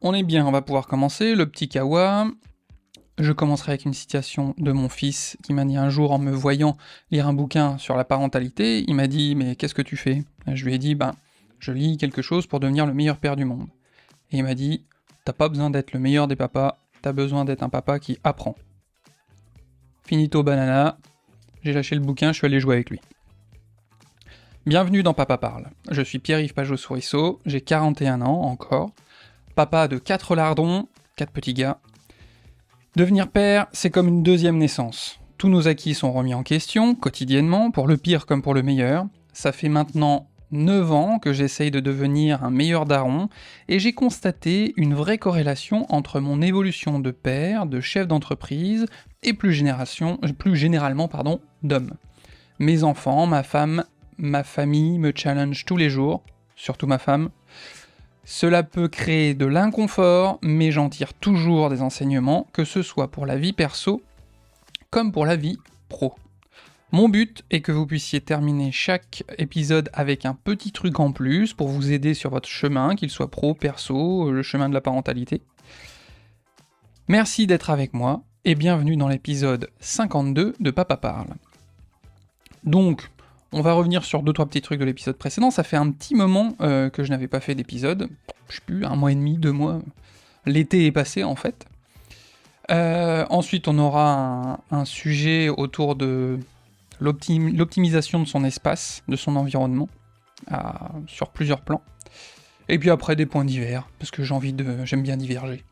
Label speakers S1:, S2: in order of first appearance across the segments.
S1: On est bien, on va pouvoir commencer. Le petit kawa. Je commencerai avec une citation de mon fils qui m'a dit un jour en me voyant lire un bouquin sur la parentalité, il m'a dit « Mais qu'est-ce que tu fais ?» Je lui ai dit « Je lis quelque chose pour devenir le meilleur père du monde. » Et il m'a dit « T'as pas besoin d'être le meilleur des papas, t'as besoin d'être un papa qui apprend. » Finito banana, j'ai lâché le bouquin, je suis allé jouer avec lui. Bienvenue dans Papa Parle. Je suis Pierre-Yves Pajot-Sourisseau, j'ai 41 ans encore, papa de 4 lardons, 4 petits gars. Devenir père, c'est comme une deuxième naissance. Tous nos acquis sont remis en question, quotidiennement, pour le pire comme pour le meilleur. Ça fait maintenant 9 ans que j'essaye de devenir un meilleur daron, et j'ai constaté une vraie corrélation entre mon évolution de père, de chef d'entreprise, et plus généralement, d'homme. Mes enfants, ma femme, ma famille me challenge tous les jours, surtout ma femme. Cela peut créer de l'inconfort, mais j'en tire toujours des enseignements, que ce soit pour la vie perso, comme pour la vie pro. Mon but est que vous puissiez terminer chaque épisode avec un petit truc en plus pour vous aider sur votre chemin, qu'il soit pro, perso, le chemin de la parentalité. Merci d'être avec moi, et bienvenue dans l'épisode 52 de Papa Parle. Donc, on va revenir sur 2-3 petits trucs de l'épisode précédent, ça fait un petit moment que je n'avais pas fait d'épisode, je sais plus, 1 mois et demi, 2 mois, l'été est passé en fait. Ensuite on aura un sujet autour de l'optimisation de son espace, de son environnement, sur plusieurs plans. Et puis après des points divers, parce que j'aime bien diverger.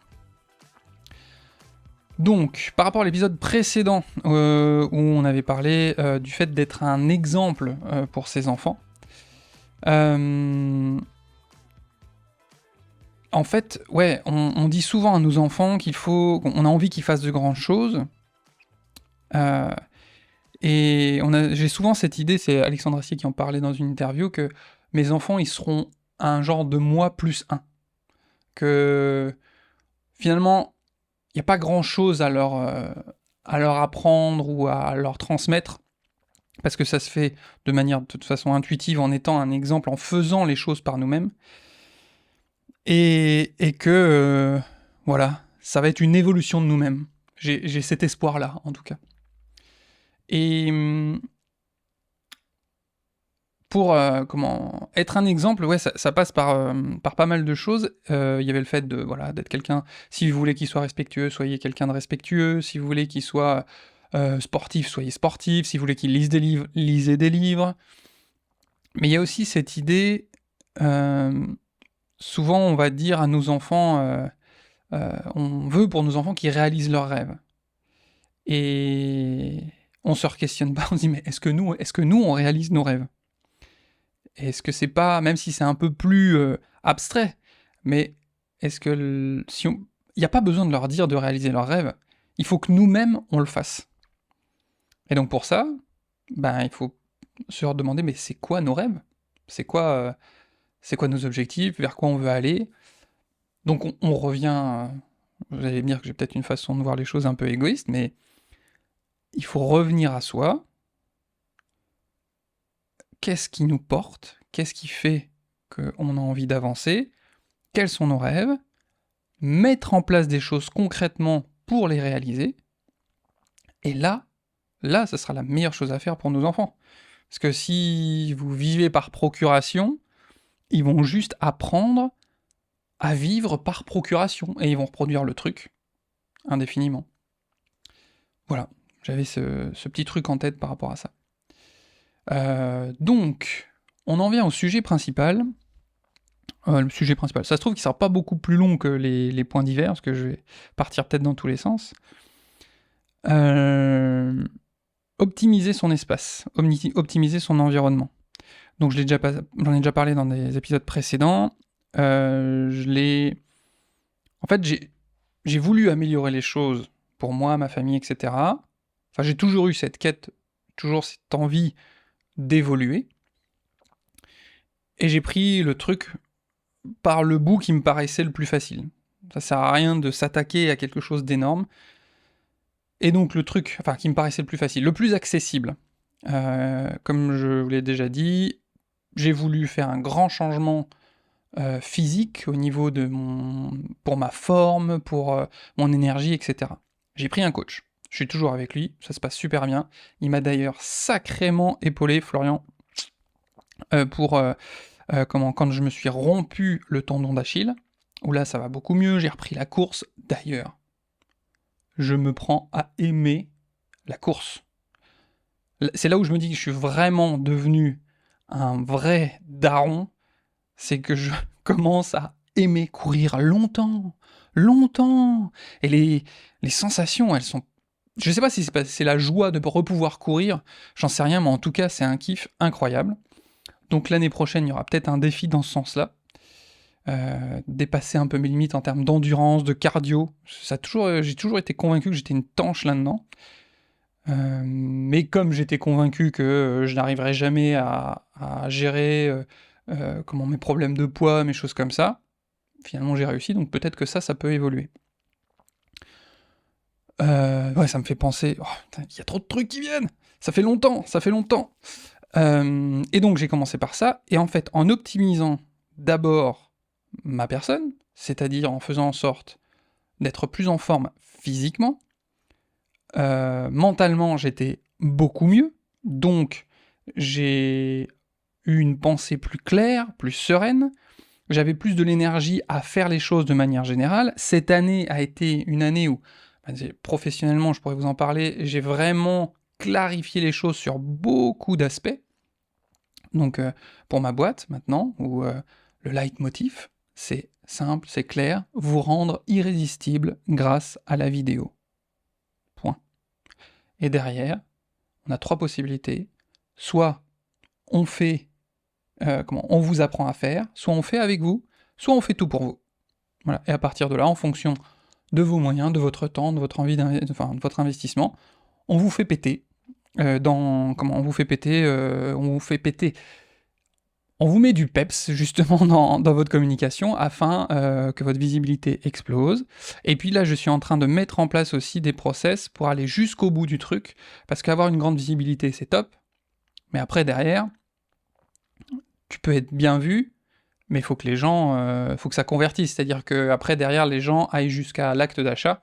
S1: Donc, par rapport à l'épisode précédent, où on avait parlé du fait d'être un exemple pour ses enfants, en fait, ouais, on dit souvent à nos enfants qu'on a envie qu'ils fassent de grandes choses, et j'ai souvent cette idée, c'est Alexandre Astier qui en parlait dans une interview, que mes enfants, ils seront un genre de moi plus 1. Que, finalement, il n'y a pas grand-chose à leur apprendre ou à leur transmettre, parce que ça se fait de manière de toute façon intuitive, en étant un exemple, en faisant les choses par nous-mêmes, et que, voilà, ça va être une évolution de nous-mêmes. J'ai cet espoir-là, en tout cas. Et pour être un exemple, ouais, ça passe par pas mal de choses. Il y avait le fait d'être quelqu'un, si vous voulez qu'il soit respectueux, soyez quelqu'un de respectueux, si vous voulez qu'il soit sportif, soyez sportif, si vous voulez qu'il lise des livres, lisez des livres. Mais il y a aussi cette idée, souvent on va dire à nos enfants, on veut pour nos enfants qu'ils réalisent leurs rêves. Et on se questionne pas, on se dit mais est-ce que nous on réalise nos rêves ? Est-ce que c'est pas, même si c'est un peu plus abstrait, mais est-ce que il n'y a pas besoin de leur dire de réaliser leurs rêves, il faut que nous-mêmes on le fasse. Et donc pour ça, il faut se demander mais c'est quoi nos rêves ? C'est quoi nos objectifs ? Vers quoi on veut aller ? Donc on revient, vous allez me dire que j'ai peut-être une façon de voir les choses un peu égoïste, mais il faut revenir à soi. Qu'est-ce qui nous porte ? Qu'est-ce qui fait qu'on a envie d'avancer ? Quels sont nos rêves ? Mettre en place des choses concrètement pour les réaliser. Et là, ça sera la meilleure chose à faire pour nos enfants. Parce que si vous vivez par procuration, ils vont juste apprendre à vivre par procuration. Et ils vont reproduire le truc indéfiniment. Voilà, j'avais ce petit truc en tête par rapport à ça. Donc, on en vient au sujet principal. Le sujet principal. Ça se trouve qu'il sera pas beaucoup plus long que les points divers, parce que je vais partir peut-être dans tous les sens. Optimiser son espace, optimiser son environnement. Donc j'en ai déjà parlé dans des épisodes précédents. En fait, j'ai voulu améliorer les choses pour moi, ma famille, etc. Enfin, j'ai toujours eu cette quête, toujours cette envie d'évoluer. Et j'ai pris le truc par le bout qui me paraissait le plus facile. Ça sert à rien de s'attaquer à quelque chose d'énorme. Et donc le truc, qui me paraissait le plus facile, le plus accessible. Comme je vous l'ai déjà dit, j'ai voulu faire un grand changement physique, au niveau pour ma forme, pour mon énergie, etc. J'ai pris un coach. Je suis toujours avec lui, ça se passe super bien. Il m'a d'ailleurs sacrément épaulé, Florian, quand je me suis rompu le tendon d'Achille, où là ça va beaucoup mieux, j'ai repris la course. D'ailleurs, je me prends à aimer la course. C'est là où je me dis que je suis vraiment devenu un vrai daron, c'est que je commence à aimer courir longtemps, longtemps. Et les sensations, elles sont... Je sais pas si c'est la joie de repouvoir courir, j'en sais rien, mais en tout cas, c'est un kiff incroyable. Donc l'année prochaine, il y aura peut-être un défi dans ce sens-là. Dépasser un peu mes limites en termes d'endurance, de cardio. J'ai toujours été convaincu que j'étais une tanche là-dedans. Mais comme j'étais convaincu que je n'arriverais jamais à gérer mes problèmes de poids, mes choses comme ça, finalement j'ai réussi, donc peut-être que ça peut évoluer. Ouais, ça me fait penser... Oh, il y a trop de trucs qui viennent. Ça fait longtemps. Et donc j'ai commencé par ça, et en fait, en optimisant d'abord ma personne, c'est-à-dire en faisant en sorte d'être plus en forme physiquement, mentalement j'étais beaucoup mieux, donc j'ai eu une pensée plus claire, plus sereine, j'avais plus de l'énergie à faire les choses de manière générale. Cette année a été une année où, professionnellement, je pourrais vous en parler, j'ai vraiment clarifié les choses sur beaucoup d'aspects. Donc pour ma boîte maintenant, où le leitmotiv, c'est simple, c'est clair, vous rendre irrésistible grâce à la vidéo. Point. Et derrière, on a 3 possibilités. Soit on fait, on vous apprend à faire, soit on fait avec vous, soit on fait tout pour vous. Voilà. Et à partir de là, en fonction de vos moyens, de votre temps, de votre envie, de votre investissement, on vous fait péter. On vous fait péter. On vous met du peps justement dans votre communication afin que votre visibilité explose. Et puis là, je suis en train de mettre en place aussi des process pour aller jusqu'au bout du truc, parce qu'avoir une grande visibilité, c'est top, mais après, derrière, tu peux être bien vu, mais il faut que les gens, faut que ça convertisse, c'est-à-dire qu'après, derrière, les gens aillent jusqu'à l'acte d'achat.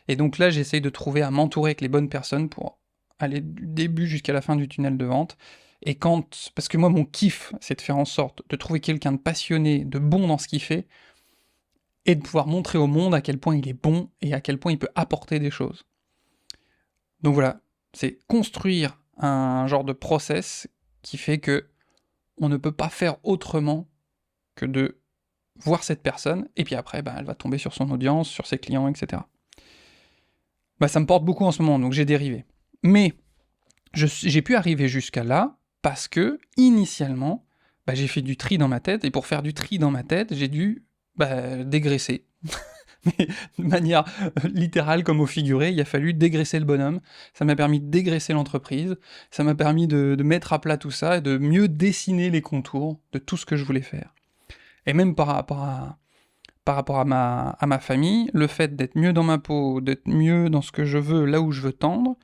S1: Et donc là, j'essaye de trouver à m'entourer avec les bonnes personnes pour aller du début jusqu'à la fin du tunnel de vente. Et parce que moi, mon kiff, c'est de faire en sorte de trouver quelqu'un de passionné, de bon dans ce qu'il fait, et de pouvoir montrer au monde à quel point il est bon et à quel point il peut apporter des choses. Donc voilà, c'est construire un genre de process qui fait que on ne peut pas faire autrement que de voir cette personne, et puis après, elle va tomber sur son audience, sur ses clients, etc. Ça me porte beaucoup en ce moment, donc j'ai dérivé. Mais j'ai pu arriver jusqu'à là, parce que, initialement, j'ai fait du tri dans ma tête, et pour faire du tri dans ma tête, j'ai dû dégraisser. Mais de manière littérale comme au figuré, il a fallu dégraisser le bonhomme, ça m'a permis de dégraisser l'entreprise, ça m'a permis de mettre à plat tout ça, et de mieux dessiner les contours de tout ce que je voulais faire. Et même par rapport à ma famille, le fait d'être mieux dans ma peau, d'être mieux dans ce que je veux, là où je veux tendre,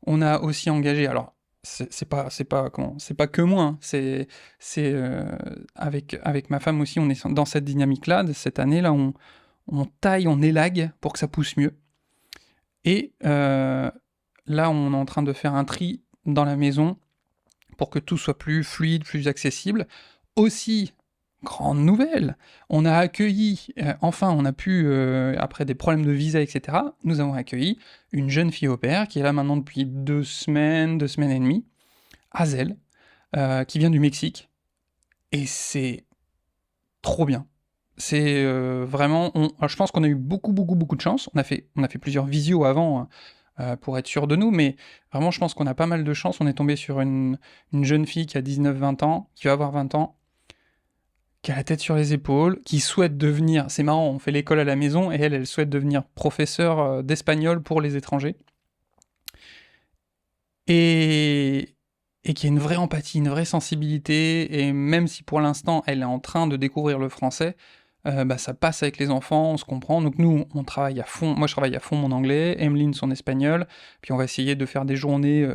S1: on a aussi engagé, alors c'est pas que moi, hein, c'est avec ma femme aussi, on est dans cette dynamique-là, de cette année-là, on taille, on élague pour que ça pousse mieux. Et là, on est en train de faire un tri dans la maison pour que tout soit plus fluide, plus accessible. Aussi, grande nouvelle, on a accueilli, on a pu, après des problèmes de visa, etc., nous avons accueilli une jeune fille au pair qui est là maintenant depuis 2 semaines et demie, Hazel, qui vient du Mexique, et c'est trop bien. C'est vraiment... je pense qu'on a eu beaucoup de chance, on a fait plusieurs visios avant pour être sûr de nous, mais vraiment je pense qu'on a pas mal de chance, on est tombé sur une jeune fille qui a 19-20 ans, qui va avoir 20 ans, qui a la tête sur les épaules, qui souhaite devenir, c'est marrant, on fait l'école à la maison, et elle souhaite devenir professeure d'espagnol pour les étrangers, et qui a une vraie empathie, une vraie sensibilité, et même si pour l'instant elle est en train de découvrir le français, ça passe avec les enfants, on se comprend, donc nous on travaille à fond, moi je travaille à fond mon anglais, Emeline son espagnol, puis on va essayer de faire des journées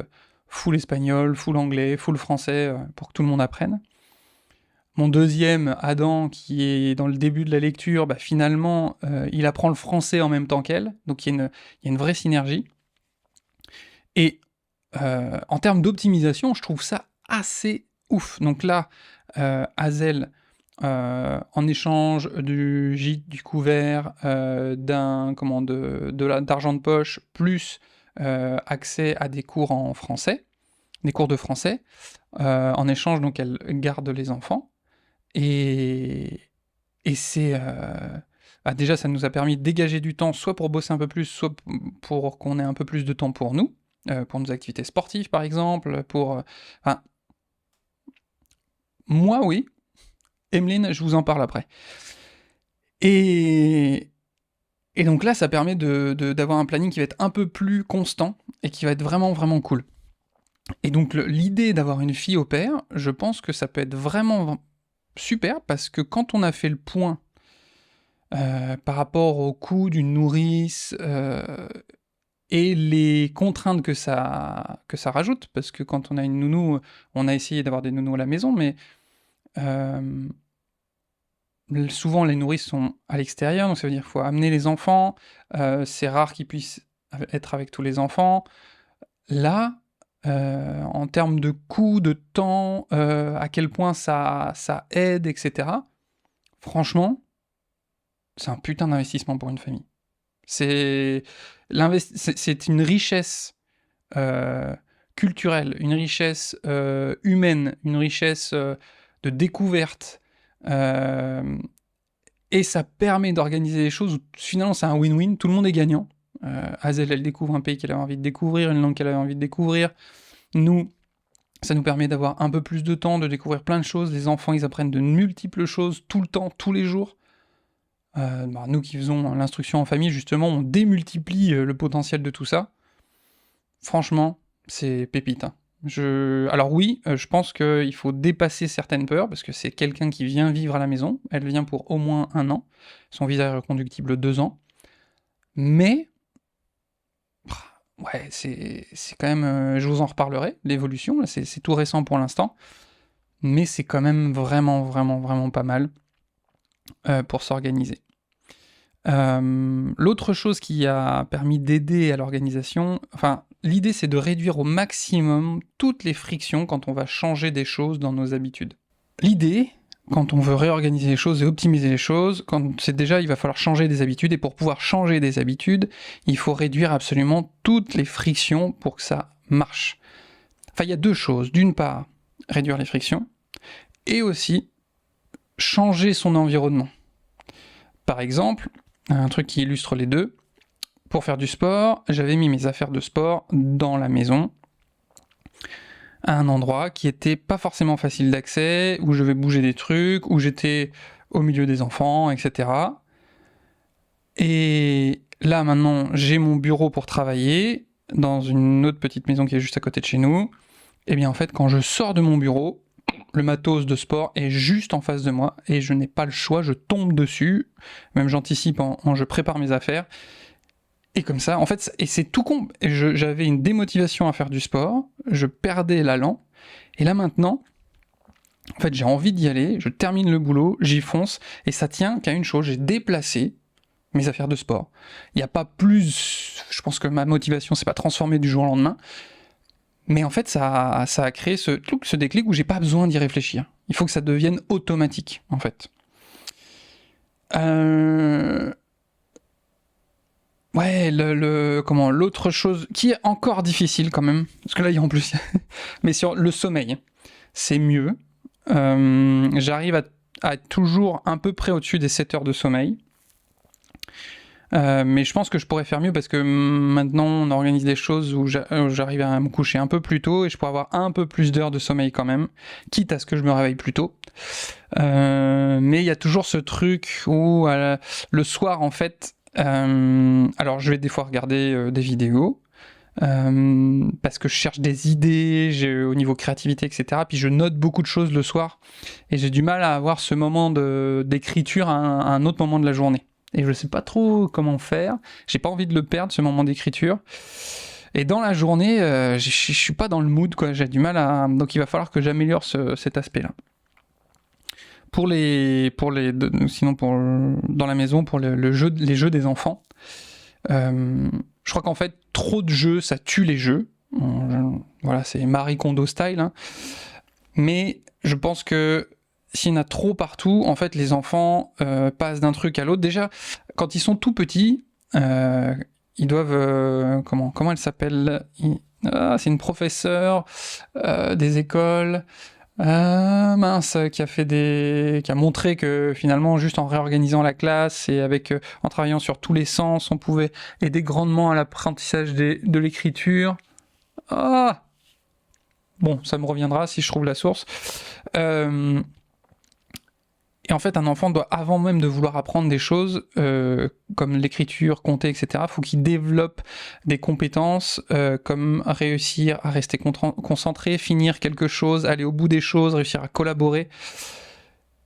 S1: full espagnol, full anglais, full français, pour que tout le monde apprenne. Mon deuxième, Adam, qui est dans le début de la lecture, bah, finalement, il apprend le français en même temps qu'elle, donc il y a une vraie synergie. Et en termes d'optimisation, je trouve ça assez ouf. Donc là, Hazel, en échange du gîte, du couvert, d'argent de poche, plus accès à des cours en français, des cours de français. En échange, donc, elle garde les enfants. Et c'est... déjà, ça nous a permis de dégager du temps, soit pour bosser un peu plus, soit pour qu'on ait un peu plus de temps pour nous, pour nos activités sportives, par exemple, enfin, moi, oui. Emeline, je vous en parle après. Et donc là, ça permet d'avoir un planning qui va être un peu plus constant et qui va être vraiment, vraiment cool. Et donc, l'idée d'avoir une fille au pair, je pense que ça peut être vraiment super, parce que quand on a fait le point par rapport au coût d'une nourrice et les contraintes que ça rajoute, parce que quand on a une nounou, on a essayé d'avoir des nounous à la maison, mais souvent les nourrices sont à l'extérieur, donc ça veut dire qu'il faut amener les enfants, c'est rare qu'ils puissent être avec tous les enfants. Là, en termes de coût, de temps, à quel point ça aide, etc., franchement, c'est un putain d'investissement pour une famille. C'est une richesse culturelle, une richesse humaine, une richesse de découverte, et ça permet d'organiser les choses où finalement c'est un win-win, tout le monde est gagnant. Hazel, elle découvre un pays qu'elle avait envie de découvrir, une langue qu'elle avait envie de découvrir. Nous, ça nous permet d'avoir un peu plus de temps, de découvrir plein de choses. Les enfants, ils apprennent de multiples choses tout le temps, tous les jours. Nous qui faisons l'instruction en famille, justement, on démultiplie le potentiel de tout ça. Franchement, c'est pépite. Hein. Alors oui, je pense qu'il faut dépasser certaines peurs, parce que c'est quelqu'un qui vient vivre à la maison. Elle vient pour au moins 1 an. Son visa est reconductible 2 ans. Mais... ouais, c'est quand même... je vous en reparlerai, l'évolution. Là, c'est tout récent pour l'instant. Mais c'est quand même vraiment, vraiment, vraiment pas mal pour s'organiser. L'autre chose qui a permis d'aider à l'organisation, enfin, l'idée c'est de réduire au maximum toutes les frictions quand on va changer des choses dans nos habitudes. L'idée, quand on veut réorganiser les choses et optimiser les choses, c'est déjà il va falloir changer des habitudes, et pour pouvoir changer des habitudes, il faut réduire absolument toutes les frictions pour que ça marche. Enfin, il y a 2 choses. D'une part, réduire les frictions, et aussi changer son environnement. Par exemple, un truc qui illustre les deux, pour faire du sport, j'avais mis mes affaires de sport dans la maison, à un endroit qui était pas forcément facile d'accès, où je vais bouger des trucs, où j'étais au milieu des enfants, etc. Et là, maintenant, j'ai mon bureau pour travailler, dans une autre petite maison qui est juste à côté de chez nous. Et bien en fait, quand je sors de mon bureau, le matos de sport est juste en face de moi, et je n'ai pas le choix, je tombe dessus, même j'anticipe je prépare mes affaires, et comme ça, en fait, et c'est tout con, j'avais une démotivation à faire du sport, je perdais l'allant, et là maintenant, en fait, j'ai envie d'y aller, je termine le boulot, j'y fonce, et ça tient qu'à une chose, j'ai déplacé mes affaires de sport. Il n'y a pas plus, je pense que ma motivation s'est pas transformée du jour au lendemain, mais en fait, ça a créé ce déclic où j'ai pas besoin d'y réfléchir. Il faut que ça devienne automatique, en fait. Ouais, l'autre chose qui est encore difficile quand même, parce que là il y a en plus, mais sur le sommeil, c'est mieux. J'arrive à être toujours à peu près au-dessus des 7 heures de sommeil. Mais je pense que je pourrais faire mieux, parce que maintenant on organise des choses où j'arrive à me coucher un peu plus tôt, et je pourrais avoir un peu plus d'heures de sommeil quand même, quitte à ce que je me réveille plus tôt. Mais il y a toujours ce truc où le soir en fait, alors je vais des fois regarder des vidéos, parce que je cherche des idées, au niveau créativité, etc. Puis je note beaucoup de choses le soir, et j'ai du mal à avoir ce moment d'écriture à un autre moment de la journée. Et je sais pas trop comment faire, j'ai pas envie de le perdre, ce moment d'écriture. Et dans la journée, je suis pas dans le mood, quoi, j'ai du mal à... Donc il va falloir que j'améliore cet aspect-là. Sinon dans la maison, pour les jeux des enfants, je crois qu'en fait, trop de jeux, ça tue les jeux. Voilà, c'est Marie Kondo style, hein. Mais je pense que s'il y en a trop partout, en fait, les enfants passent d'un truc à l'autre. Déjà, quand ils sont tout petits, ils doivent... comment elle s'appelle? C'est une professeure des écoles... qui a montré que finalement, juste en réorganisant la classe et en travaillant sur tous les sens, on pouvait aider grandement à l'apprentissage de l'écriture. Bon, ça me reviendra si je trouve la source. Et en fait, un enfant doit, avant même de vouloir apprendre des choses, comme l'écriture, compter, etc., faut qu'il développe des compétences comme réussir à rester concentré, finir quelque chose, aller au bout des choses, réussir à collaborer.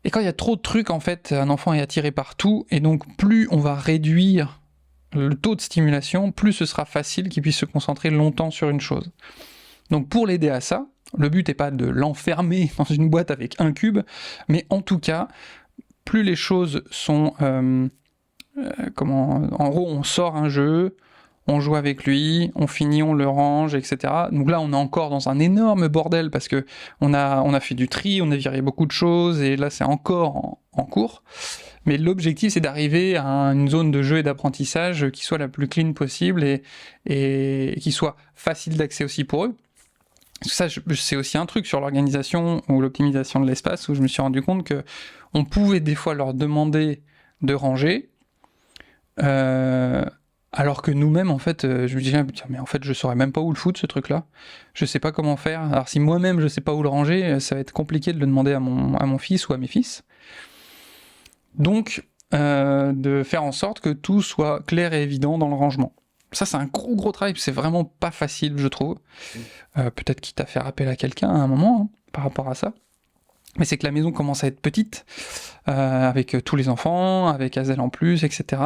S1: Et quand il y a trop de trucs, en fait, un enfant est attiré par tout, et donc plus on va réduire le taux de stimulation, plus ce sera facile qu'il puisse se concentrer longtemps sur une chose. Donc pour l'aider à ça, le but n'est pas de l'enfermer dans une boîte avec un cube, mais en tout cas, plus les choses sont... en gros, on sort un jeu, on joue avec lui, on finit, on le range, etc. Donc là, on est encore dans un énorme bordel parce que on a fait du tri, on a viré beaucoup de choses, et là, c'est encore en cours. Mais l'objectif, c'est d'arriver à une zone de jeu et d'apprentissage qui soit la plus clean possible et qui soit facile d'accès aussi pour eux. Ça, c'est aussi un truc sur l'organisation ou l'optimisation de l'espace où je me suis rendu compte que on pouvait des fois leur demander de ranger, alors que nous-mêmes, en fait, je me disais, mais en fait, je saurais même pas où le foutre, ce truc-là. Je sais pas comment faire. Alors si moi-même, je sais pas où le ranger, ça va être compliqué de le demander à mon fils ou à mes fils. Donc, de faire en sorte que tout soit clair et évident dans le rangement. Ça, c'est un gros travail, c'est vraiment pas facile, je trouve. Peut-être quitte à faire appel à quelqu'un à un moment, hein, par rapport à ça. Mais c'est que la maison commence à être petite, avec tous les enfants, avec Azel en plus, etc.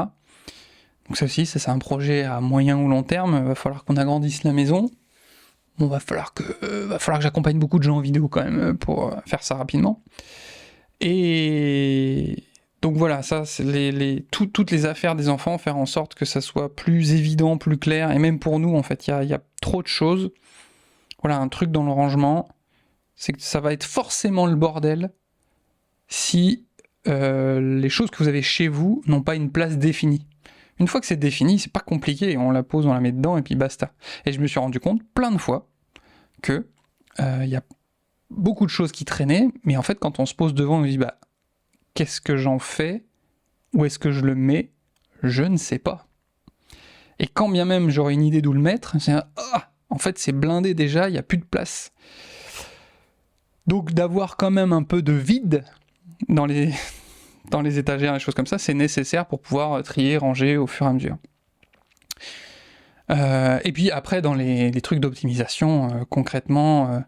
S1: Donc ça aussi, c'est un projet à moyen ou long terme. Il va falloir qu'on agrandisse la maison. Bon, va falloir que j'accompagne beaucoup de gens en vidéo quand même pour faire ça rapidement. Et... donc voilà, ça, c'est toutes les affaires des enfants, faire en sorte que ça soit plus évident, plus clair, et même pour nous, en fait, il y a trop de choses. Voilà, un truc dans le rangement, c'est que ça va être forcément le bordel si les choses que vous avez chez vous n'ont pas une place définie. Une fois que c'est défini, c'est pas compliqué, on la pose, on la met dedans, et puis basta. Et je me suis rendu compte plein de fois que y a beaucoup de choses qui traînaient, mais en fait, quand on se pose devant, on se dit, qu'est-ce que j'en fais? Où est-ce que je le mets? Je ne sais pas. Et quand bien même j'aurais une idée d'où le mettre, c'est en fait c'est blindé déjà, il n'y a plus de place. Donc d'avoir quand même un peu de vide dans les étagères, les choses comme ça, c'est nécessaire pour pouvoir trier, ranger au fur et à mesure. Et puis après, dans les trucs d'optimisation, concrètement,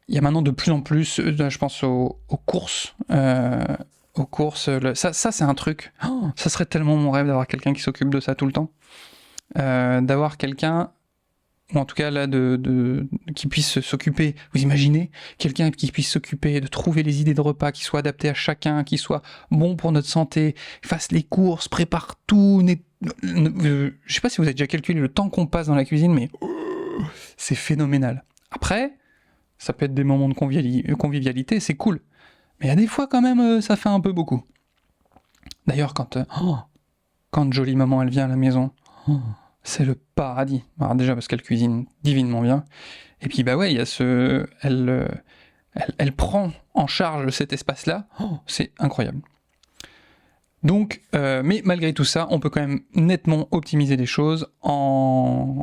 S1: il y a maintenant de plus en plus, je pense aux courses. Ça c'est un truc. Ça serait tellement mon rêve d'avoir quelqu'un qui s'occupe de ça tout le temps. D'avoir quelqu'un, ou en tout cas là, qui puisse s'occuper. Vous imaginez quelqu'un qui puisse s'occuper de trouver les idées de repas qui soient adaptées à chacun, qui soient bons pour notre santé, fasse les courses, prépare tout. Je sais pas si vous avez déjà calculé le temps qu'on passe dans la cuisine, mais c'est phénoménal. Après, ça peut être des moments de convivialité, c'est cool. Mais il y a des fois quand même, ça fait un peu beaucoup. D'ailleurs, quand jolie maman elle vient à la maison, c'est le paradis. Alors déjà parce qu'elle cuisine divinement bien. Et puis il y a elle prend en charge cet espace-là. C'est incroyable. Donc, mais malgré tout ça, on peut quand même nettement optimiser les choses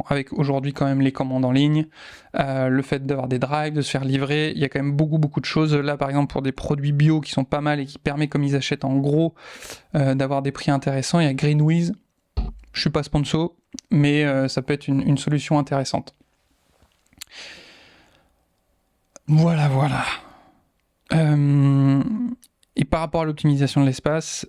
S1: avec aujourd'hui quand même les commandes en ligne, le fait d'avoir des drives, de se faire livrer, il y a quand même beaucoup de choses. Là, par exemple, pour des produits bio qui sont pas mal et qui permet, comme ils achètent en gros, d'avoir des prix intéressants, il y a Greenwiz. Je suis pas sponsor, mais ça peut être une solution intéressante. Voilà. Et par rapport à l'optimisation de l'espace,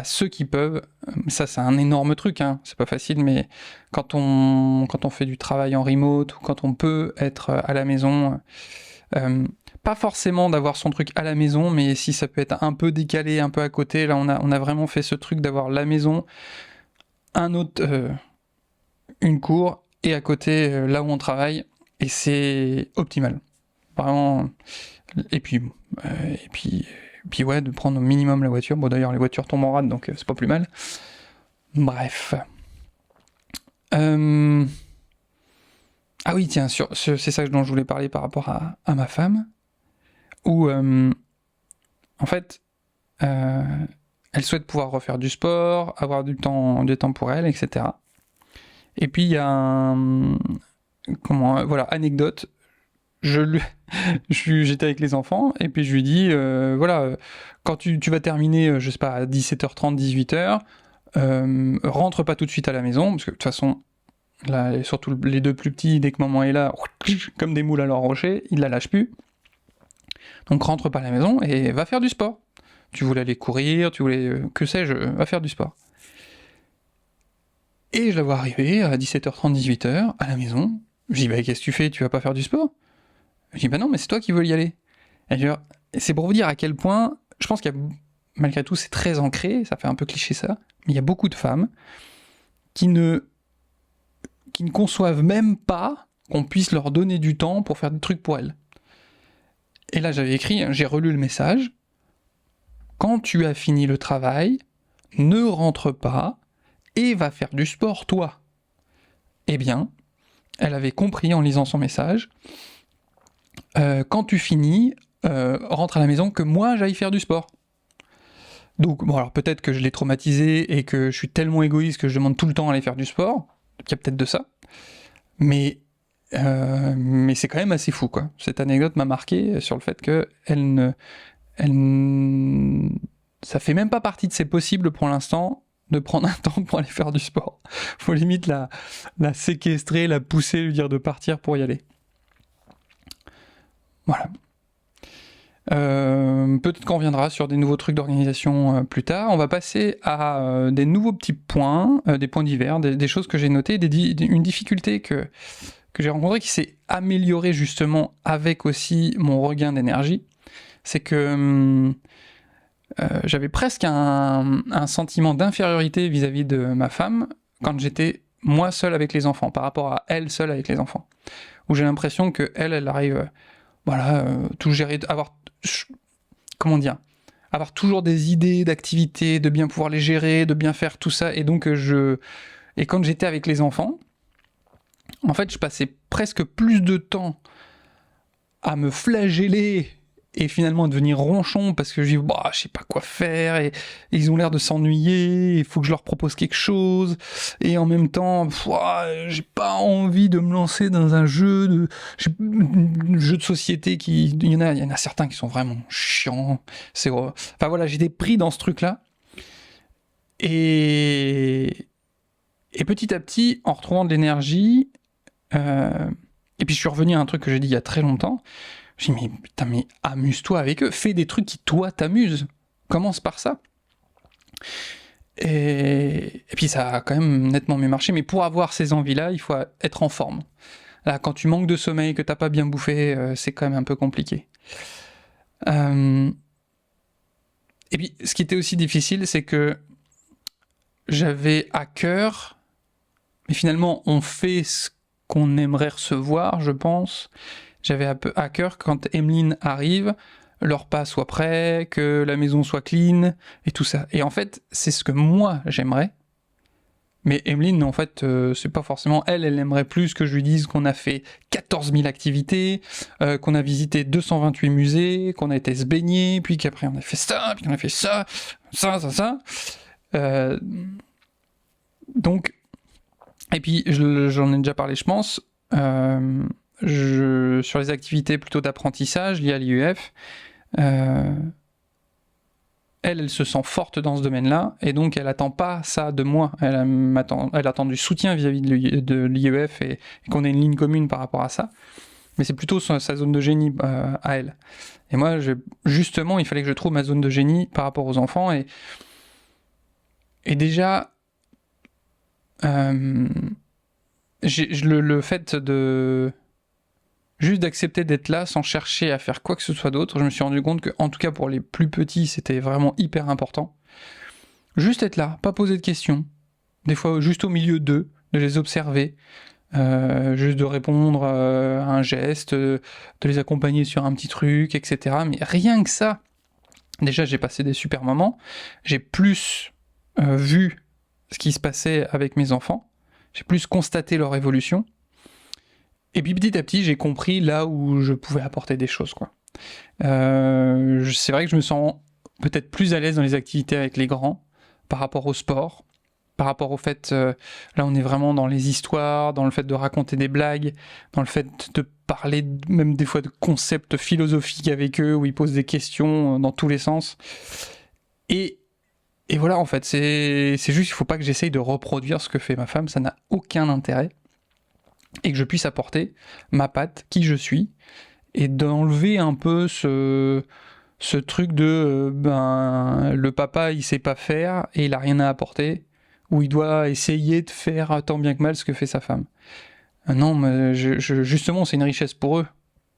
S1: ceux qui peuvent, ça c'est un énorme truc, hein, c'est pas facile, mais quand on fait du travail en remote ou quand on peut être à la maison, pas forcément d'avoir son truc à la maison, mais si ça peut être un peu décalé, un peu à côté, là on a vraiment fait ce truc d'avoir la maison, une cour, et à côté, là où on travaille, et c'est optimal. Vraiment. Et puis, ouais, de prendre au minimum la voiture. Bon, d'ailleurs, les voitures tombent en rade, donc c'est pas plus mal. Bref. Ah oui, tiens, c'est ça dont je voulais parler par rapport à ma femme, où, en fait, elle souhaite pouvoir refaire du sport, avoir du temps pour elle, etc. Et puis, il y a voilà, anecdote, j'étais avec les enfants, et puis je lui dis, voilà, quand tu vas terminer, je sais pas, à 17h30, 18h, rentre pas tout de suite à la maison, parce que de toute façon, là, surtout les deux plus petits, dès que maman est là, comme des moules à leur rocher, ils la lâchent plus. Donc rentre pas à la maison et va faire du sport. Tu voulais aller courir, tu voulais, que sais-je, va faire du sport. Et je la vois arriver à 17h30, 18h, à la maison. Je dis, bah qu'est-ce que tu fais, tu vas pas faire du sport? Je dis, bah non, mais c'est toi qui veux y aller. Et c'est pour vous dire à quel point, je pense qu'il y a, malgré tout, c'est très ancré, ça fait un peu cliché ça, mais il y a beaucoup de femmes qui ne conçoivent même pas qu'on puisse leur donner du temps pour faire des trucs pour elles. Et là, j'avais écrit, j'ai relu le message, quand tu as fini le travail, ne rentre pas et va faire du sport, toi. Eh bien, elle avait compris en lisant son message, quand tu finis, rentre à la maison, que moi j'aille faire du sport. Donc, bon, alors peut-être que je l'ai traumatisé et que je suis tellement égoïste que je demande tout le temps à aller faire du sport, il y a peut-être de ça, mais c'est quand même assez fou, quoi. Cette anecdote m'a marqué sur le fait que ça fait même pas partie de ses possibles pour l'instant de prendre un temps pour aller faire du sport. Faut limite la séquestrer, la pousser, lui dire de partir pour y aller. Voilà. Peut-être qu'on reviendra sur des nouveaux trucs d'organisation plus tard. On va passer à des nouveaux petits points, des points divers, des choses que j'ai notées, une difficulté que j'ai rencontrée qui s'est améliorée justement avec aussi mon regain d'énergie. C'est que j'avais presque un sentiment d'infériorité vis-à-vis de ma femme quand j'étais moi seul avec les enfants, par rapport à elle seule avec les enfants. Où j'ai l'impression que elle arrive, tout gérer, avoir toujours des idées d'activités, de bien pouvoir les gérer, de bien faire tout ça, et donc et quand j'étais avec les enfants, en fait, je passais presque plus de temps à me flageller et finalement devenir ronchon parce que je dis je sais pas quoi faire et ils ont l'air de s'ennuyer, il faut que je leur propose quelque chose et en même temps j'ai pas envie de me lancer dans un jeu de société il y en a certains qui sont vraiment chiants, enfin voilà, j'étais pris dans ce truc là et petit à petit en retrouvant de l'énergie et puis je suis revenu à un truc que j'ai dit il y a très longtemps. Je dis, mais amuse-toi avec eux, fais des trucs qui, toi, t'amusent. Commence par ça. Et puis ça a quand même nettement mieux marché, mais pour avoir ces envies-là, il faut être en forme. Là, quand tu manques de sommeil, que t'as pas bien bouffé, c'est quand même un peu compliqué. Et puis, ce qui était aussi difficile, c'est que j'avais à cœur, mais finalement, on fait ce qu'on aimerait recevoir, je pense. J'avais un peu à cœur quand Emeline arrive, le repas soit prêt, que la maison soit clean, et tout ça. Et en fait, c'est ce que moi j'aimerais. Mais Emeline, en fait, c'est pas forcément elle aimerait plus que je lui dise qu'on a fait 14 000 activités, qu'on a visité 228 musées, qu'on a été se baigner, puis qu'après on a fait ça, puis qu'on a fait ça. Donc, et puis j'en ai déjà parlé, je pense, sur les activités plutôt d'apprentissage liées à l'IEF, elle se sent forte dans ce domaine-là, et donc elle attend pas ça de moi, elle attend du soutien vis-à-vis de l'IEF et qu'on ait une ligne commune par rapport à ça, mais c'est plutôt sa zone de génie à elle. Et moi, justement, il fallait que je trouve ma zone de génie par rapport aux enfants, et déjà, le fait juste d'accepter d'être là sans chercher à faire quoi que ce soit d'autre. Je me suis rendu compte que, en tout cas pour les plus petits, c'était vraiment hyper important. Juste être là, pas poser de questions. Des fois, juste au milieu d'eux, de les observer, juste de répondre à un geste, de les accompagner sur un petit truc, etc. Mais rien que ça, déjà j'ai passé des super moments. J'ai plus vu ce qui se passait avec mes enfants. J'ai plus constaté leur évolution. Et puis petit à petit, j'ai compris là où je pouvais apporter des choses, quoi. C'est vrai que je me sens peut-être plus à l'aise dans les activités avec les grands, par rapport au sport, par rapport au fait, là on est vraiment dans les histoires, dans le fait de raconter des blagues, dans le fait de parler même des fois de concepts philosophiques avec eux, où ils posent des questions dans tous les sens. Et voilà, en fait, c'est juste, il faut pas que j'essaye de reproduire ce que fait ma femme, ça n'a aucun intérêt. Et que je puisse apporter ma patte, qui je suis, et d'enlever un peu ce truc de le papa il sait pas faire et il a rien à apporter, où il doit essayer de faire tant bien que mal ce que fait sa femme. Non, mais justement c'est une richesse pour eux.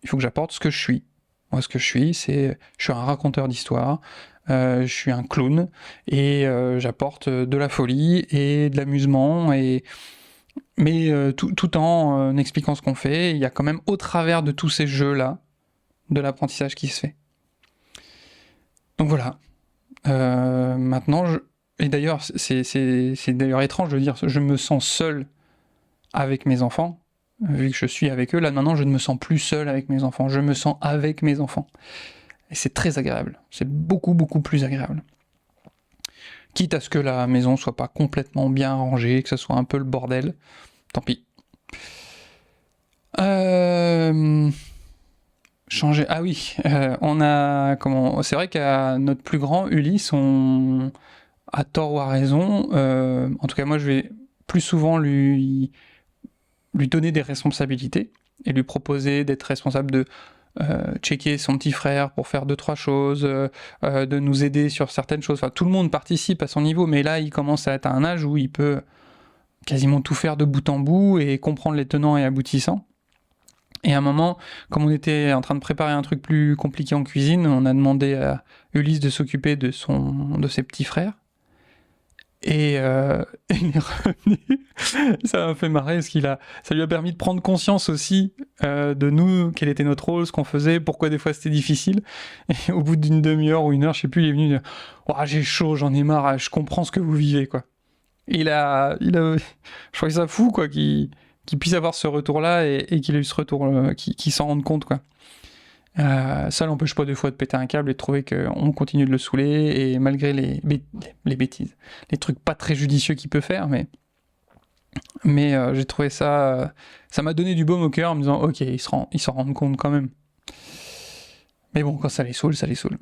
S1: Il faut que j'apporte ce que je suis. Moi ce que je suis, je suis un raconteur d'histoire, je suis un clown, et j'apporte de la folie et de l'amusement, mais tout en expliquant ce qu'on fait. Il y a quand même au travers de tous ces jeux-là, de l'apprentissage qui se fait. Donc voilà. Maintenant, et d'ailleurs, c'est d'ailleurs étrange de dire, je me sens seul avec mes enfants, vu que je suis avec eux. Là, maintenant, je ne me sens plus seul avec mes enfants, je me sens avec mes enfants. Et c'est très agréable. C'est beaucoup, beaucoup plus agréable. Quitte à ce que la maison soit pas complètement bien rangée, que ce soit un peu le bordel, tant pis. Changer. Ah oui, on a c'est vrai qu'à notre plus grand, Ulysse, on à tort ou à raison, en tout cas moi je vais plus souvent lui donner des responsabilités et lui proposer d'être responsable de checker son petit frère pour faire 2-3 choses, de nous aider sur certaines choses. Enfin, tout le monde participe à son niveau, mais là il commence à être à un âge où il peut quasiment tout faire de bout en bout et comprendre les tenants et aboutissants. Et à un moment, comme on était en train de préparer un truc plus compliqué en cuisine, on a demandé à Ulysse de s'occuper de ses petits frères. Et il est revenu. Ça m'a fait marrer parce ça lui a permis de prendre conscience aussi de nous, quel était notre rôle, ce qu'on faisait, pourquoi des fois c'était difficile. Et au bout d'une demi-heure ou une heure, je sais plus, il est venu dire « Oh, j'ai chaud, j'en ai marre, je comprends ce que vous vivez, quoi. » Et je trouvais ça fou, quoi, qu'il puisse avoir ce retour-là et qu'il ait eu ce retour, qu'il s'en rende compte, quoi. Ça l'empêche pas des fois de péter un câble et de trouver qu'on continue de le saouler, et malgré les bêtises, les trucs pas très judicieux qu'il peut faire, mais j'ai trouvé ça, ça m'a donné du baume au cœur en me disant ok, ils s'en rendent compte quand même. Mais bon, quand ça les saoule, ça les saoule.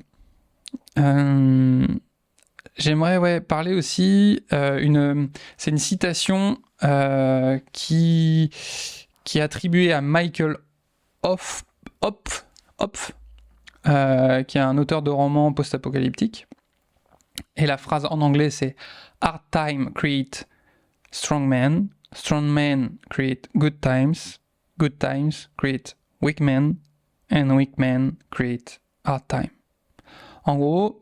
S1: J'aimerais parler aussi, c'est une citation qui est attribuée à Michael Hopf, qui est un auteur de romans post-apocalyptiques. Et la phrase en anglais c'est « Hard time create strong men create good times create weak men, and weak men create hard time ». En gros,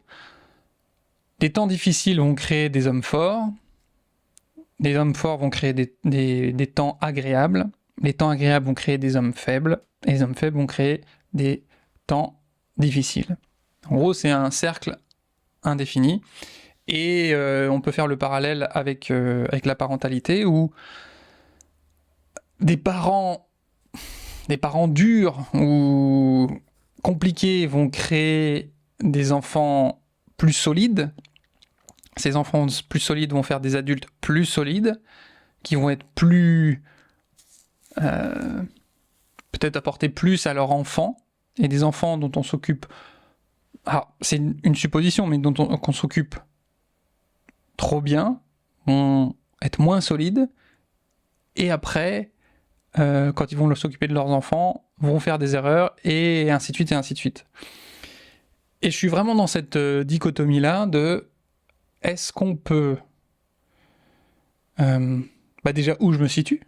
S1: des temps difficiles vont créer des hommes forts vont créer des temps agréables, les temps agréables vont créer des hommes faibles, et les hommes faibles vont créer des temps difficiles. En gros, c'est un cercle indéfini, et on peut faire le parallèle avec la parentalité, où des parents durs ou compliqués vont créer des enfants plus solides. Ces enfants plus solides vont faire des adultes plus solides, qui vont être plus... peut-être apporter plus à leurs enfants, et des enfants dont on s'occupe... Ah, c'est une supposition, mais qu'on s'occupe trop bien, vont être moins solides, et après, quand ils vont s'occuper de leurs enfants, vont faire des erreurs, et ainsi de suite, et ainsi de suite. Et je suis vraiment dans cette dichotomie-là de... Est-ce qu'on peut... déjà, où je me situe?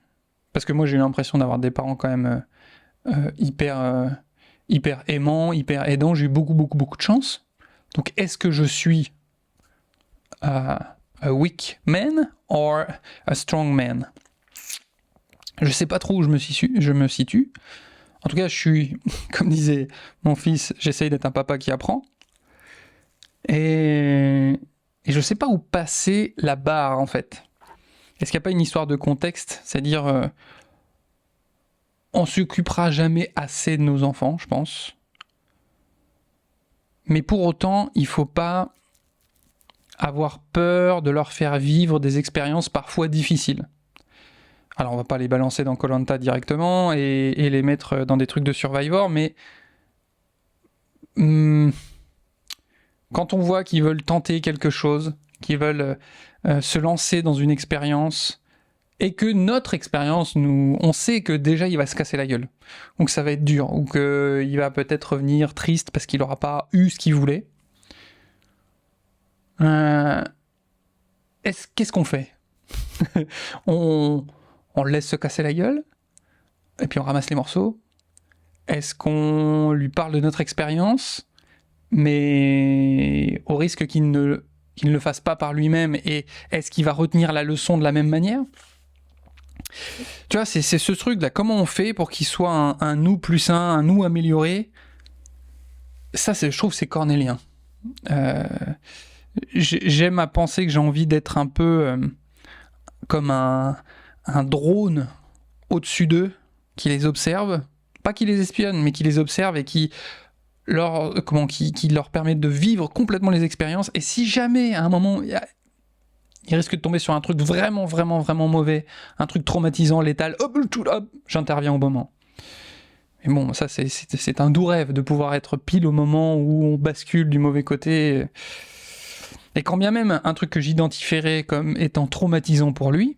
S1: Parce que moi, j'ai eu l'impression d'avoir des parents quand même hyper aimant, hyper aidant, j'ai eu beaucoup de chance. Donc est-ce que je suis a weak man or a strong man? Je sais pas trop où je me situe. En tout cas, je suis, comme disait mon fils, j'essaye d'être un papa qui apprend. Et je sais pas où passer la barre, en fait. Est-ce qu'il n'y a pas une histoire de contexte? C'est-à-dire, on s'occupera jamais assez de nos enfants, je pense. Mais pour autant, il faut pas avoir peur de leur faire vivre des expériences parfois difficiles. Alors on va pas les balancer dans Koh-Lanta directement et les mettre dans des trucs de Survivor, mais quand on voit qu'ils veulent tenter quelque chose, qu'ils veulent se lancer dans une expérience, et que notre expérience, on sait que déjà il va se casser la gueule, ou que ça va être dur, ou qu'il va peut-être revenir triste parce qu'il n'aura pas eu ce qu'il voulait, qu'est-ce qu'on fait? On le laisse se casser la gueule, et puis on ramasse les morceaux? Est-ce qu'on lui parle de notre expérience, mais au risque qu'il ne le fasse pas par lui-même, et est-ce qu'il va retenir la leçon de la même manière? Tu vois, c'est ce truc-là, comment on fait pour qu'il soit un nous plus sain, un nous amélioré? Ça, je trouve, c'est cornélien. J'aime à penser que j'ai envie d'être un peu comme un drone au-dessus d'eux, qui les observe, pas qui les espionne, mais qui les observe et qui leur permet de vivre complètement les expériences. Et si jamais, à un moment, il risque de tomber sur un truc vraiment mauvais, un truc traumatisant, létal, hop, j'interviens au moment. Mais bon, ça, c'est un doux rêve de pouvoir être pile au moment où on bascule du mauvais côté. Et quand bien même un truc que j'identifierais comme étant traumatisant pour lui,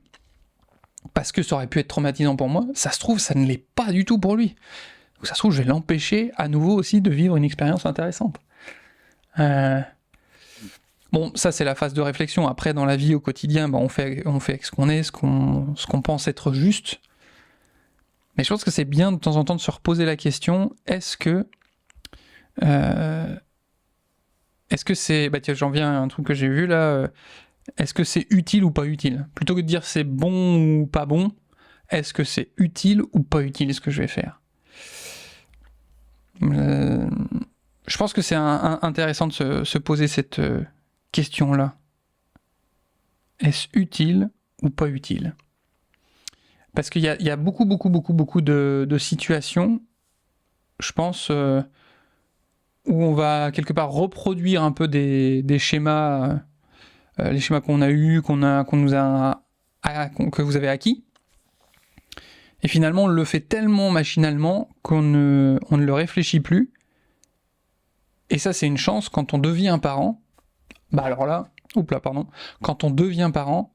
S1: parce que ça aurait pu être traumatisant pour moi, ça se trouve, ça ne l'est pas du tout pour lui. Donc ça se trouve, je vais l'empêcher à nouveau aussi de vivre une expérience intéressante. Bon, ça c'est la phase de réflexion. Après, dans la vie au quotidien, on fait avec ce qu'on est, ce qu'on pense être juste. Mais je pense que c'est bien de temps en temps de se reposer la question, est-ce que c'est... Bah tiens, j'en viens à un truc que j'ai vu là. Est-ce que c'est utile ou pas utile? Plutôt que de dire c'est bon ou pas bon, est-ce que c'est utile ou pas utile ce que je vais faire? Je pense que c'est intéressant de se poser cette question-là. Est-ce utile ou pas utile? Parce qu'il y a beaucoup de situations, je pense, où on va quelque part reproduire un peu des schémas, les schémas qu'on a eus, que vous avez acquis. Et finalement, on le fait tellement machinalement qu'on ne le réfléchit plus. Et ça, c'est une chance quand on devient parent. Bah alors là, quand on devient parent,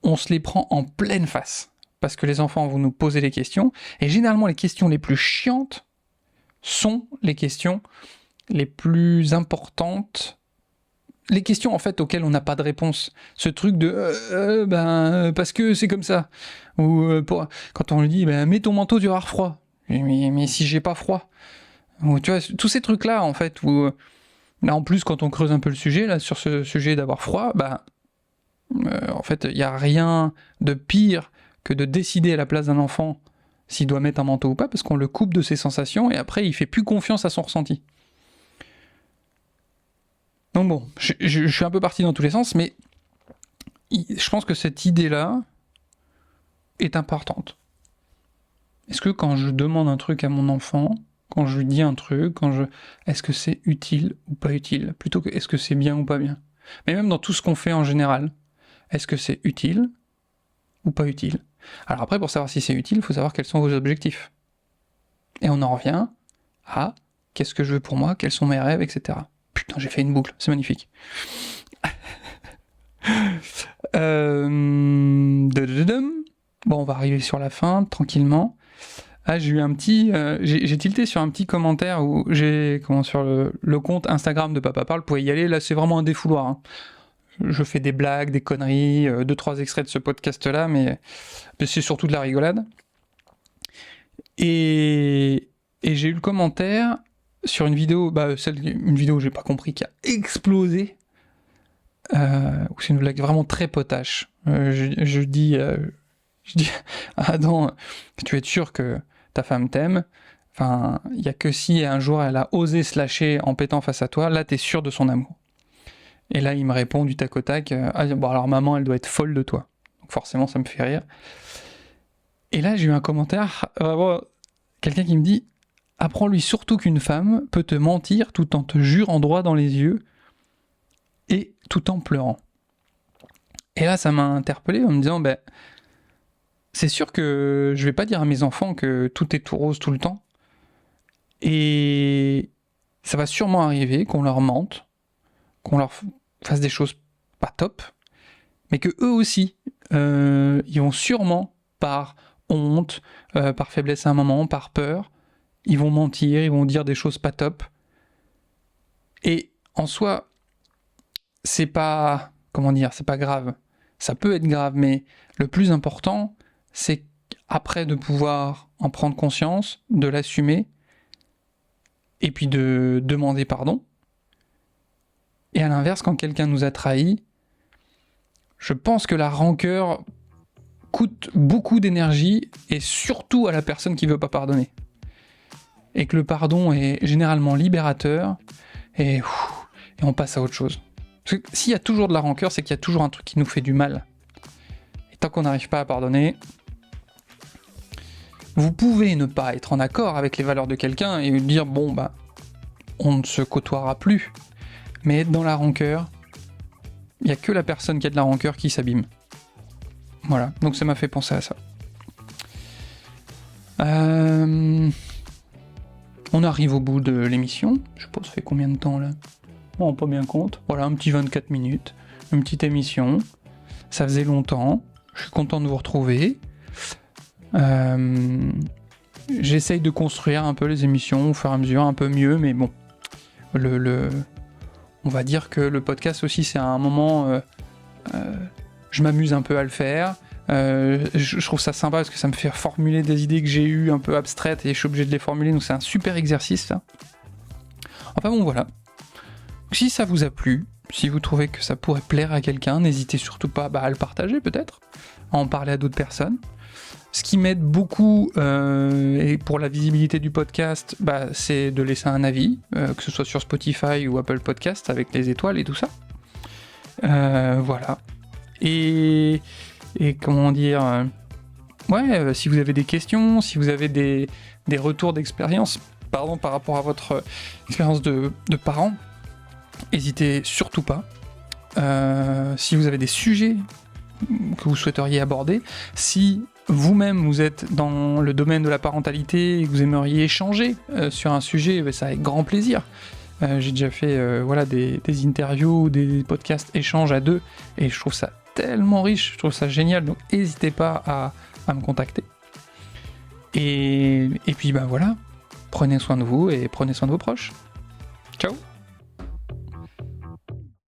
S1: on se les prend en pleine face. Parce que les enfants vont nous poser des questions. Et généralement, les questions les plus chiantes sont les questions les plus importantes. Les questions, en fait, auxquelles on n'a pas de réponse. Ce truc de parce que c'est comme ça. Ou quand on lui dit mets ton manteau, tu vas avoir froid. Mais si j'ai pas froid. Ou tu vois, tous ces trucs-là, en fait, où là, en plus, quand on creuse un peu le sujet, là, sur ce sujet d'avoir froid, en fait, il n'y a rien de pire que de décider à la place d'un enfant s'il doit mettre un manteau ou pas, parce qu'on le coupe de ses sensations, et après, il fait plus confiance à son ressenti. Donc bon, je suis un peu parti dans tous les sens, mais je pense que cette idée-là est importante. Est-ce que quand je demande un truc à mon enfant, quand je lui dis un truc, est-ce que c'est utile ou pas utile, plutôt que est-ce que c'est bien ou pas bien? Mais même dans tout ce qu'on fait en général, est-ce que c'est utile ou pas utile? Alors après, pour savoir si c'est utile, il faut savoir quels sont vos objectifs. Et on en revient à qu'est-ce que je veux pour moi, quels sont mes rêves, etc. Putain, j'ai fait une boucle, c'est magnifique. Bon, on va arriver sur la fin, tranquillement. Ah, j'ai eu un petit... j'ai tilté sur un petit commentaire où sur le compte Instagram de Papa Parle, vous pouvez y aller, là c'est vraiment un défouloir. Hein. Je fais des blagues, des conneries, 2-3 extraits de ce podcast-là, mais c'est surtout de la rigolade. Et Et j'ai eu le commentaire sur une vidéo, une vidéo que j'ai pas compris, qui a explosé, où c'est une blague vraiment très potache. Je dis à Adam, tu es sûr que ta femme t'aime, enfin, il y a que si un jour elle a osé se lâcher en pétant face à toi, là t'es sûr de son amour. Et là il me répond du tac au tac, alors maman elle doit être folle de toi. Donc forcément ça me fait rire. Et là j'ai eu un commentaire, quelqu'un qui me dit, apprends-lui surtout qu'une femme peut te mentir tout en te jurant droit dans les yeux et tout en pleurant. Et là ça m'a interpellé en me disant, c'est sûr que je vais pas dire à mes enfants que tout est tout rose tout le temps. Et ça va sûrement arriver qu'on leur mente, qu'on leur fasse des choses pas top, mais que eux aussi, ils vont sûrement, par honte, par faiblesse à un moment, par peur, ils vont mentir, ils vont dire des choses pas top. Et en soi, c'est pas grave. Ça peut être grave, mais le plus important, c'est après de pouvoir en prendre conscience, de l'assumer, et puis de demander pardon. Et à l'inverse, quand quelqu'un nous a trahis, je pense que la rancœur coûte beaucoup d'énergie, et surtout à la personne qui veut pas pardonner. Et que le pardon est généralement libérateur, et on passe à autre chose. Parce que s'il y a toujours de la rancœur, c'est qu'il y a toujours un truc qui nous fait du mal. Et tant qu'on n'arrive pas à pardonner, vous pouvez ne pas être en accord avec les valeurs de quelqu'un et dire on ne se côtoiera plus. Mais être dans la rancœur, il n'y a que la personne qui a de la rancœur qui s'abîme. Voilà, donc ça m'a fait penser à ça. On arrive au bout de l'émission. Je sais pas, ça fait combien de temps là ? On rend pas bien compte. Voilà, un petit 24 minutes. Une petite émission. Ça faisait longtemps. Je suis content de vous retrouver. J'essaye de construire un peu les émissions au fur et à mesure, un peu mieux, mais bon. On va dire que le podcast aussi, c'est un moment... je m'amuse un peu à le faire. Je trouve ça sympa parce que ça me fait formuler des idées que j'ai eues un peu abstraites et je suis obligé de les formuler, donc c'est un super exercice ça. Enfin bon, voilà. Si ça vous a plu, si vous trouvez que ça pourrait plaire à quelqu'un, n'hésitez surtout pas à le partager peut-être, à en parler à d'autres personnes. Ce qui m'aide beaucoup et pour la visibilité du podcast, c'est de laisser un avis, que ce soit sur Spotify ou Apple Podcast avec les étoiles et tout ça. Voilà. Et comment dire... si vous avez des questions, si vous avez des retours d'expérience, par rapport à votre expérience de parent, n'hésitez surtout pas. Si vous avez des sujets que vous souhaiteriez aborder, si vous-même vous êtes dans le domaine de la parentalité et que vous aimeriez échanger sur un sujet, ça avec grand plaisir. J'ai déjà fait des interviews, des podcasts échanges à deux, et je trouve ça tellement riche, je trouve ça génial, donc n'hésitez pas à me contacter. Et puis voilà, prenez soin de vous et prenez soin de vos proches. Ciao.